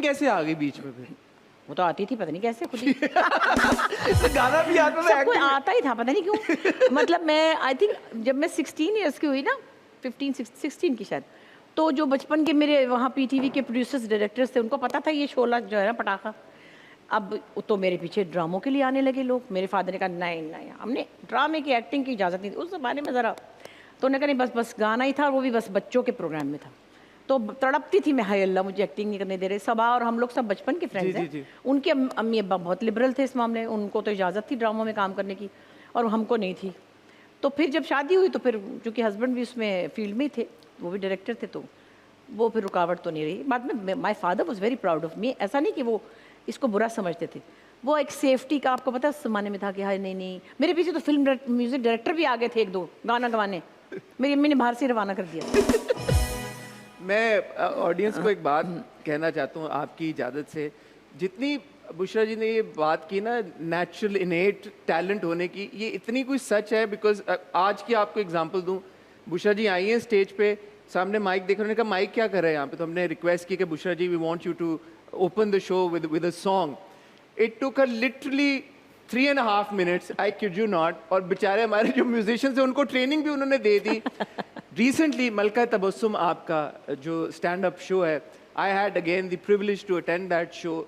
Acting कैसे आ गई बीच में फिर? वो तो आती थी, पता नहीं कैसे खुद ही। तो गाना भी आता था, सब कोई एक्टिंग आता ही था, पता नहीं क्यों। मतलब मैं आई थिंक जब मैं 16 इयर्स की हुई ना, 16 की शायद, तो जो बचपन के मेरे वहाँ पीटीवी के प्रोड्यूसर्स डायरेक्टर्स थे, उनको पता था ये शोला जो है ना पटाखा। अब तो मेरे पीछे ड्रामों के लिए आने लगे लोग। मेरे फादर ने कहा नहीं नहीं, हमने ड्रामे की एक्टिंग की इजाज़त नहीं दी उस ज़माने में ज़रा। तो उन्होंने कहा नहीं, बस बस गाना ही था, वो भी बस बच्चों के प्रोग्राम में था। तो तड़पती थी मैं, हाय अल्लाह मुझे एक्टिंग नहीं करने दे रहे। सबा और हम लोग सब बचपन के जी फ्रेंड्स जी हैं। जी। उनके अम्मी अब्बा बहुत लिबरल थे इस मामले में, उनको तो इजाज़त थी ड्रामों में काम करने की और हमको नहीं थी। तो फिर जब शादी हुई तो फिर चूँकि हस्बैंड भी उसमें फील्ड में ही थे, वो भी डायरेक्टर थे, तो वो फिर रुकावट तो नहीं रही। बाद में my father was very proud of me. ऐसा नहीं कि वो इसको बुरा समझते थे, वो एक सेफ्टी का, आपको पता है उस ज़माने में था कि हाय नहीं नहीं। मेरे पीछे तो फिल्म म्यूज़िक डायरेक्टर भी आ गए थे एक दो गाना गवाने, मेरी अम्मी ने बाहर से रवाना कर दिया। मैं ऑडियंस को एक बात कहना चाहता हूँ आपकी इजाज़त से। जितनी बुशरा जी ने ये बात की ना नेचुरल इनेट टैलेंट होने की, ये इतनी कुछ सच है। बिकॉज आज की आपको एग्जांपल दूँ, बुशरा जी आई हैं स्टेज पे, सामने माइक देख रहे हैं, कहा माइक क्या कर रहे हैं यहाँ पे? तो हमने रिक्वेस्ट की कि Bushra ji we want you to open the show with a song. It took a literally 3.5 minutes, I kid you not. और बेचारे हमारे जो म्यूजिशियंस हैं उनको ट्रेनिंग भी उन्होंने दे दी। रिसेंटली मलका तबस्सुम आपका जो स्टैंड अप शो है, I had again the privilege to attend that show.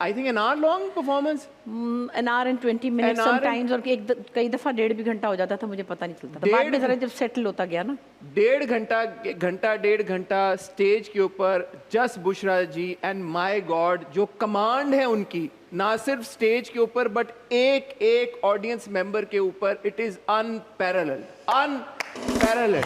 I think an hour long performance, an hour and 20 minute An hour and- sometimes, और कई दफ़ा 1.5 भी घंटा हो जाता था, मुझे पता नहीं चलता था। बाद में ज़रा जब सेटल होता गया ना, 1.5 घंटा स्टेज के ऊपर just Bushra ji. And my God, जो कमांड है उनकी, ना सिर्फ स्टेज के ऊपर बट एक एक ऑडियंस मेंबर के ऊपर, इट इज अनपैरेलल्ड, अनपैरेलल्ड।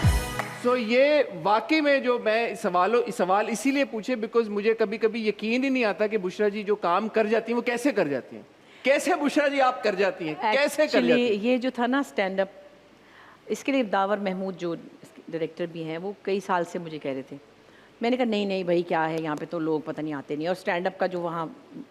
सो ये वाकई में जो मैं सवाल इसीलिए पूछे बिकॉज मुझे कभी कभी यकीन ही नहीं आता कि बुशरा जी जो काम कर जाती हैं वो कैसे कर जाती हैं। कैसे बुशरा जी आप कर जाती हैं, कैसे कर जाती हैं? ये जो था ना स्टैंड अप, इसके लिए दावर महमूद जो डायरेक्टर भी हैं, वो कई साल से मुझे कह रहे थे। मैंने कहा नहीं नहीं भाई, क्या है यहाँ पे तो लोग पता नहीं आते नहीं, और स्टैंड अप का जो वहाँ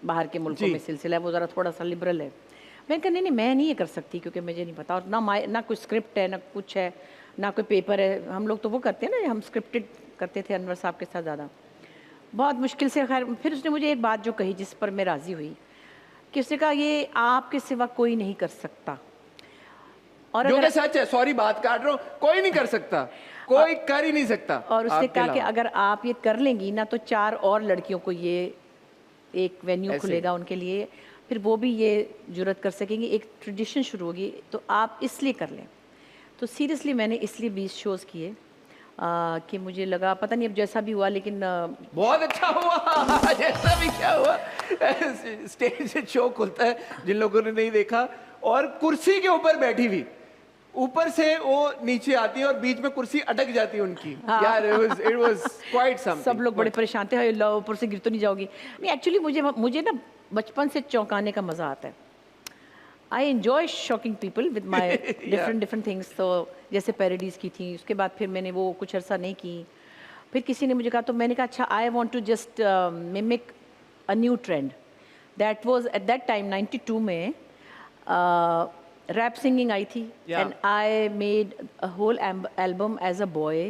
बाहर के मुल्कों जी। में सिलसिला है वो ज़रा थोड़ा सा लिबरल है। मैंने कहा नहीं नहीं, मैं नहीं ये कर सकती क्योंकि मुझे नहीं पता, और ना कोई स्क्रिप्ट है, ना कुछ है, ना कोई पेपर है। हम लोग तो वो करते हैं ना, हम स्क्रिप्टेड करते थे अनवर साहब के साथ ज़्यादा। बहुत मुश्किल से खैर फिर उसने मुझे एक बात जो कही जिस पर मैं राज़ी हुई, कि उसने कहा ये आपके सिवा कोई नहीं कर सकता। और जो अगर कि सच है, सॉरी बात काट रहा हूँ, कोई नहीं कर सकता, कोई कर ही नहीं सकता। और उसने आपके कहा कि अलावा। अगर आप ये कर लेंगी ना तो 4 और लड़कियों को ये एक वेन्यू ऐसे। खुलेगा उनके लिए, फिर वो भी ये जुर्रत कर सकेंगी, एक ट्रेडिशन शुरू होगी, तो आप इसलिए कर लें। तो सीरियसली मैंने इसलिए 20 शोज़ किए कि मुझे लगा पता नहीं अब जैसा भी हुआ, लेकिन बहुत अच्छा हुआ। जैसा भी क्या हुआ, स्टेज से शो खुलता है, जिन लोगों ने नहीं देखा, और कुर्सी के ऊपर बैठी हुई, ऊपर से वो नीचे आती है और बीच में कुर्सी अटक जाती है उनकी। यार इट वाज क्वाइट समथिंग। सब लोग बड़े परेशान थे, "हाय अल्लाह, ऊपर से गिर तो नहीं जाओगी?" नहीं, एक्चुअली मुझे ना बचपन से चौंकाने का मज़ा आता है। I enjoy shocking people with my different things. तो जैसे पैरोडीज़ की थी, उसके बाद फिर मैंने वो कुछ अर्सा नहीं की। फिर किसी ने मुझे कहा, तो मैंने कहा अच्छा, I want to just mimic a new trend. That was at that time 92 में रैप सिंगिंग आई थी, and I made a whole album as a boy.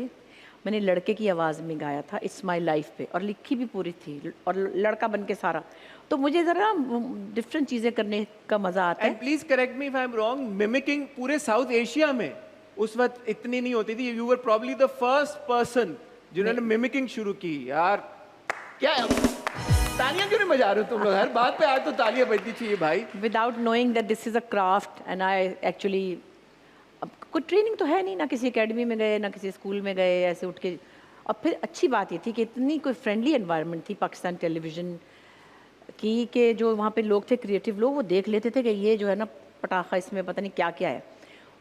मैंने लड़के की आवाज़ में गाया था इट्स माई लाइफ पे, और लिखी भी पूरी थी, और लड़का बन के सारा। तो मुझे ज़रा डिफरेंट चीज़ें करने का मज़ा आता एंड है। Please correct me if I am wrong, mimicking पूरे साउथ एशिया में उस वक्त इतनी नहीं होती थी। You were probably the first person जिन्होंने मिमिकिंग शुरू की। यार क्या तालियां क्यों नहीं बजा रहे हो तुम लोग? हर बात पे आज तो तालियां बजनी चाहिए भाई। Without knowing that this is a craft, and I actually, अब कोई ट्रेनिंग तो है नहीं, ना किसी एकेडमी में गए, ना किसी स्कूल में गए, ऐसे उठ के। और फिर अच्छी बात ये थी कि इतनी कोई फ्रेंडली एनवायरनमेंट थी पाकिस्तान टेलीविज़न की, कि जो वहाँ पे लोग थे, क्रिएटिव लोग, वो देख लेते थे कि ये जो है ना पटाखा, इसमें पता नहीं क्या क्या है।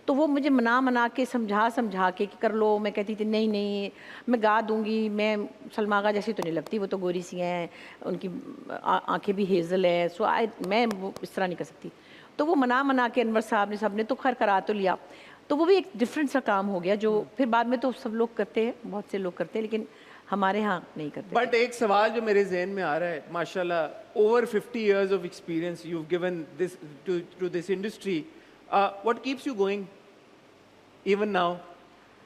तो वो मुझे मना के समझा के कि कर लो। मैं कहती थी नहीं नहीं, मैं गा दूंगी, मैं सलमा आगा जैसी तो नहीं लगती, वो तो गोरी सी हैं, उनकी आंखें भी हेज़ल है, सो मैं वो इस तरह नहीं कर सकती। तो वो मना के अनवर साहब ने, सब ने तो खैर करा तो लिया। तो वो भी एक डिफरेंट सा काम हो गया, जो फिर बाद में तो सब लोग करते हैं, बहुत से लोग करते हैं, लेकिन हमारे यहाँ नहीं करते। बट एक सवाल जो मेरे जहन में आ रहा है, माशाल्लाह over 50 years of experience you've given this to this industry, what keeps you going even now?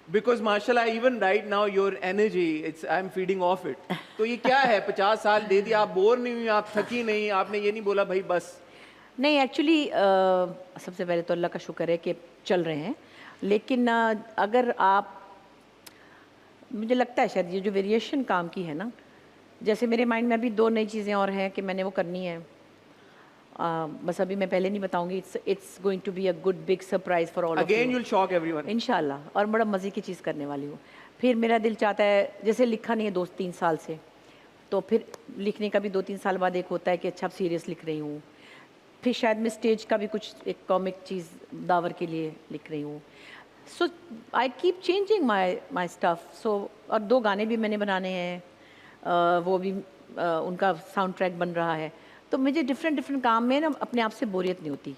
Because माशाल्लाह even right now your energy it's I am feeding off it. तो ये क्या है, 50 साल दे दिया, आप बोर नहीं हुई, आप थकी नहीं, आपने ये नहीं बोला भाई बस? नहीं एक्चुअली सबसे पहले तो अल्लाह का शुक्र है कि चल रहे हैं, लेकिन अगर आप, मुझे लगता है शायद ये जो वेरिएशन काम की है ना, जैसे मेरे माइंड में अभी 2 नई चीज़ें और हैं कि मैंने वो करनी है। बस अभी मैं पहले नहीं बताऊंगी, it's going to be a good big surprise for all of again you you will shock everyone इंशाल्लाह, और बड़ा मज़े की चीज़ करने वाली हूँ। फिर मेरा दिल चाहता है, जैसे लिखा नहीं है 2-3 साल से, तो फिर लिखने का भी 2-3 साल बाद एक होता है कि अच्छा अब सीरियस लिख रही हूँ। फिर शायद मैं स्टेज का भी कुछ एक कॉमिक चीज़ दावर के लिए लिख रही हूँ। So I keep changing my stuff. So और 2 गाने भी मैंने बनाने हैं, वो भी उनका साउंड ट्रैक बन रहा है। तो मुझे डिफरेंट काम में ना अपने आप से बोरियत नहीं होती,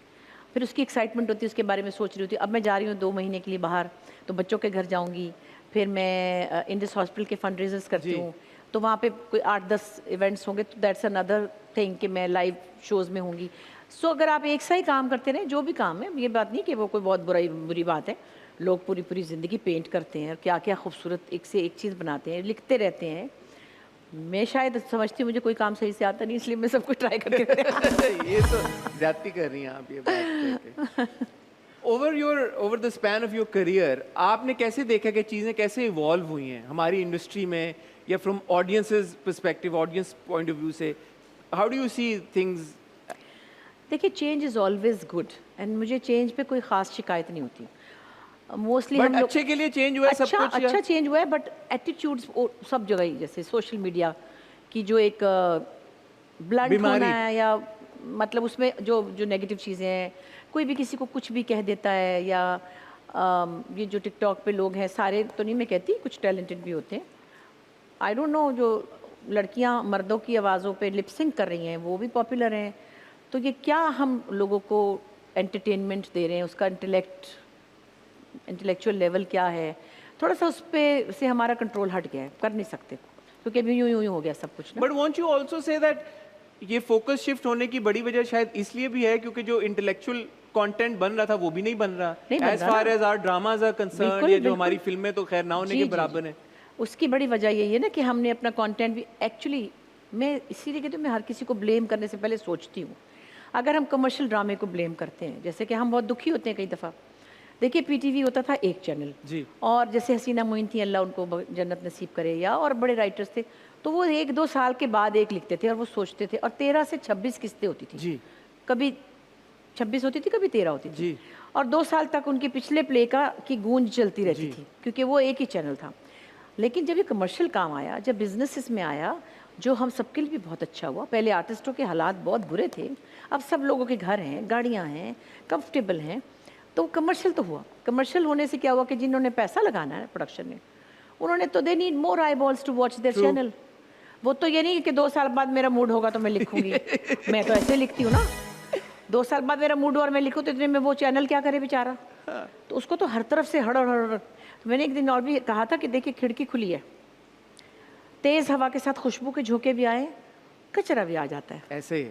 फिर उसकी एक्साइटमेंट होती है, उसके बारे में सोच रही होती हूँ। अब मैं जा रही हूँ 2 महीने के लिए बाहर, तो बच्चों के घर जाऊँगी, फिर मैं इंडिस हॉस्पिटल के फंड रेजर्स करती हूँ, तो वहाँ पे कोई 8-10 इवेंट्स होंगे, तो दैट्स अनदर थिंग कि मैं लाइव शोज़ में होंगी। सो अगर आप एक सा ही काम करते रहें, जो भी काम है, ये बात नहीं कि वो कोई बहुत बुरी बात है। लोग पूरी ज़िंदगी पेंट करते हैं और क्या-क्या खूबसूरत एक से एक चीज़ बनाते हैं, लिखते रहते हैं। मैं शायद समझती हूँ मुझे कोई काम सही से आता नहीं, इसलिए मैं सब कुछ ट्राई करके ये तो ज्यादती कर रही हैं आप ये बात करके। Over the span of your career आपने कैसे देखा कि चीज़ें कैसे इवॉल्व हुई हैं हमारी इंडस्ट्री में, या from audience's perspective, audience point of view से, how do you see things? देखिए, change is always good, and मुझे चेंज पे कोई ख़ास शिकायत नहीं होती। मोस्टली बट हम लोग अच्छे के लिए चेंज हुआ है सब कुछ अच्छा चेंज हुआ है, बट एटीट्यूड्स सब जगह ही, जैसे सोशल मीडिया की जो एक ब्लंट बीमारी। होना है, या मतलब उसमें जो जो नेगेटिव चीज़ें हैं, कोई भी किसी को कुछ भी कह देता है, या ये जो टिकटॉक पे लोग हैं, सारे तो नहीं मैं कहती, कुछ टैलेंटेड भी होते हैं। आई डोंट नो, जो लड़कियां मर्दों की आवाज़ों पे लिप सिंक कर रही हैं वो भी पॉपुलर हैं। तो ये क्या हम लोगों को एंटरटेनमेंट दे रहे हैं, उसका इंटेलेक्चुअल लेवल क्या है, थोड़ा सा उस पे से हमारा कंट्रोल हट गया है, कर नहीं सकते, क्योंकि अभी यूं हो गया सब कुछ ना। But want you also say that ये फोकस शिफ्ट होने की बड़ी वजह शायद इसलिए भी है क्योंकि जो इंटेलेक्चुअल कंटेंट बन रहा था वो भी नहीं बन रहा, as far as our dramas are concern, या जो हमारी फिल्में तो खैर ना होने के बराबर है। उसकी बड़ी वजह यही है ना कि हमने अपना कंटेंट भी, एक्चुअली मैं इसीलिए कहती हूँ, मैं हर किसी को ब्लेम करने से पहले सोचती हूँ। अगर हम कमर्शियल ड्रामे को ब्लेम करते हैं, जैसे कि हम बहुत दुखी होते हैं कई दफ़ा। देखिए, पीटीवी होता था एक चैनल जी, और जैसे हसीना मोइन थी, अल्लाह उनको जन्नत नसीब करे, या और बड़े राइटर्स थे, तो वो 1-2 साल के बाद एक लिखते थे और वो सोचते थे, और 13 से 26 किस्तें होती थी जी, कभी 26 होती थी, कभी 13 होती थी जी, और 2 साल तक उनके पिछले प्ले की गूंज चलती रहती थी, क्योंकि वो एक ही चैनल था। लेकिन जब ये कमर्शियल काम आया, जब बिजनेसेस में आया, जो हम सबके लिए भी बहुत अच्छा हुआ। पहले आर्टिस्टों के हालात बहुत बुरे थे, अब सब लोगों के घर हैं, गाड़ियाँ हैं, कंफर्टेबल हैं, तो कमर्शियल तो हुआ। कमर्शियल होने से क्या हुआ कि जिन्होंने पैसा लगाना है प्रोडक्शन में, उन्होंने तो they need more eyeballs to watch their channel. वो तो ये नहीं कि 2 साल बाद मेरा मूड होगा तो मैं लिखूंगी। मैं तो ऐसे लिखती हूँ ना, 2 साल बाद मेरा मूड और मैं लिखूँ तो इतने में वो चैनल क्या करे बेचारा। तो उसको तो हर तरफ से हड़। तो मैंने एक दिन और भी कहा था कि देखिए, खिड़की खुली है, तेज़ हवा के साथ खुशबू के झोंके भी आए, कचरा भी आ जाता है। ऐसे ही